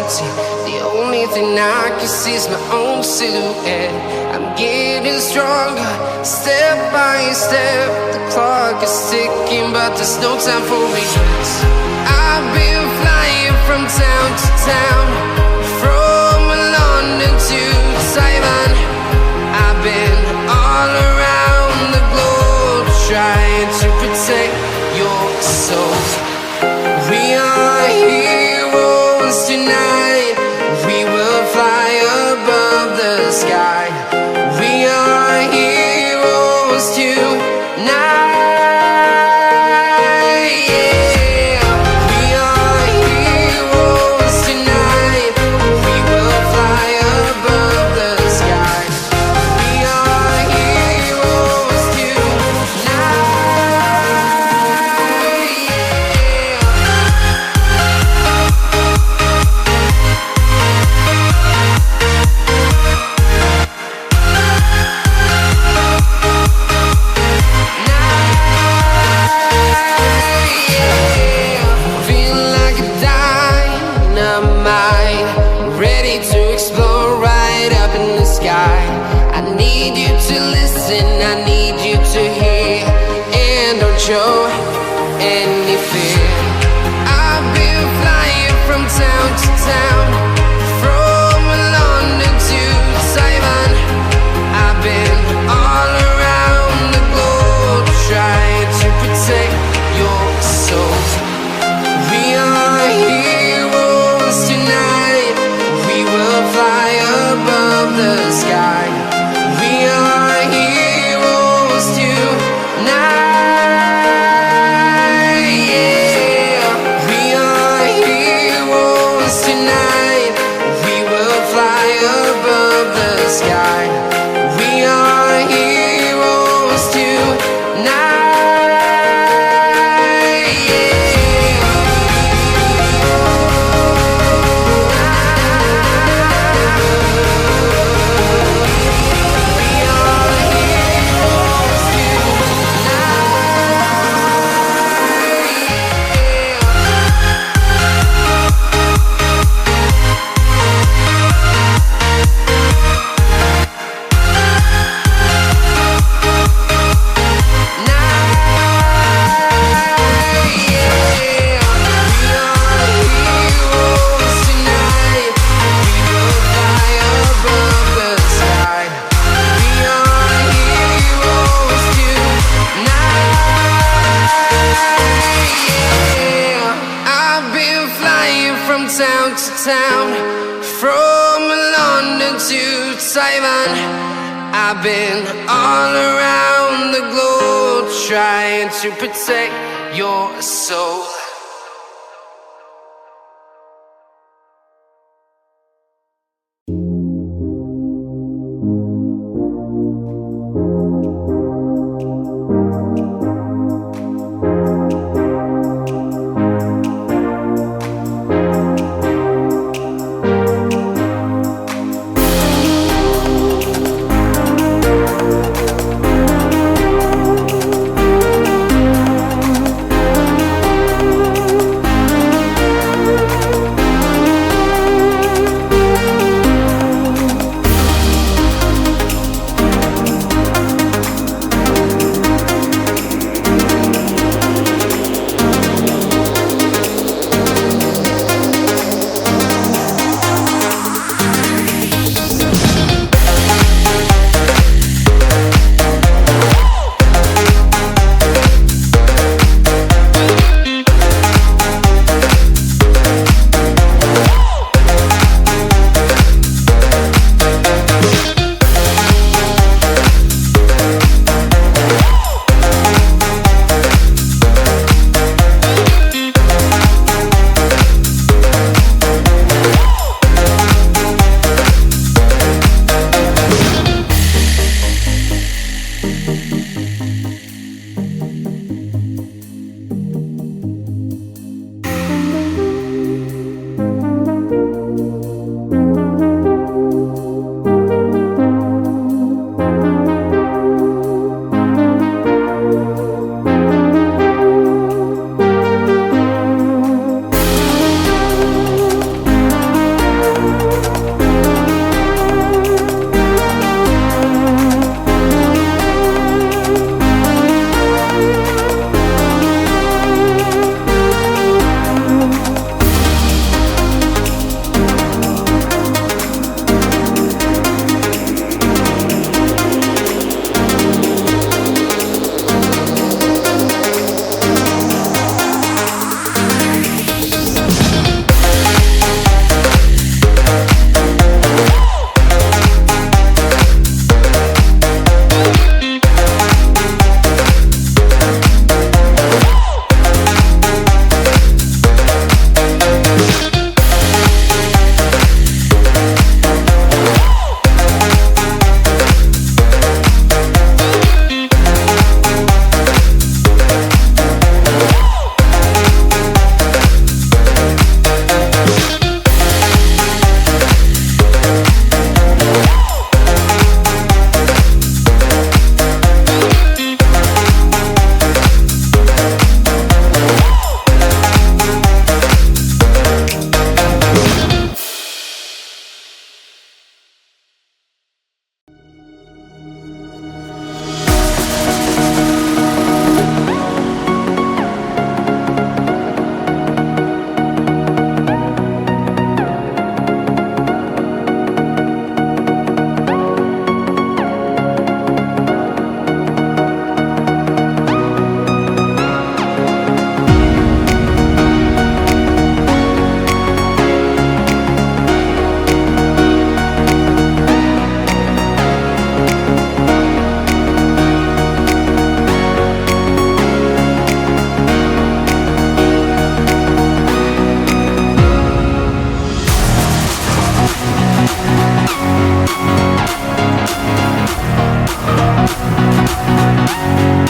empty. The only thing I can see is my own silhouette. I'm getting stronger, step by step. The clock is ticking, but there's no time for regrets. I've been flying from town to town, from London to Taiwan. I've been all around the globe, trying to protect your soul. We are heroes tonight. We will fly above the sky. We are heroes tonight. Show any fear. I've been flying from town to town, from London to Taiwan. I've been all around the globe, trying to protect your soul. We are heroes tonight. We will fly above the sky. We are heroes tonight. Town to town, from London to Taiwan. I've been all around the globe, trying to protect your soul. you.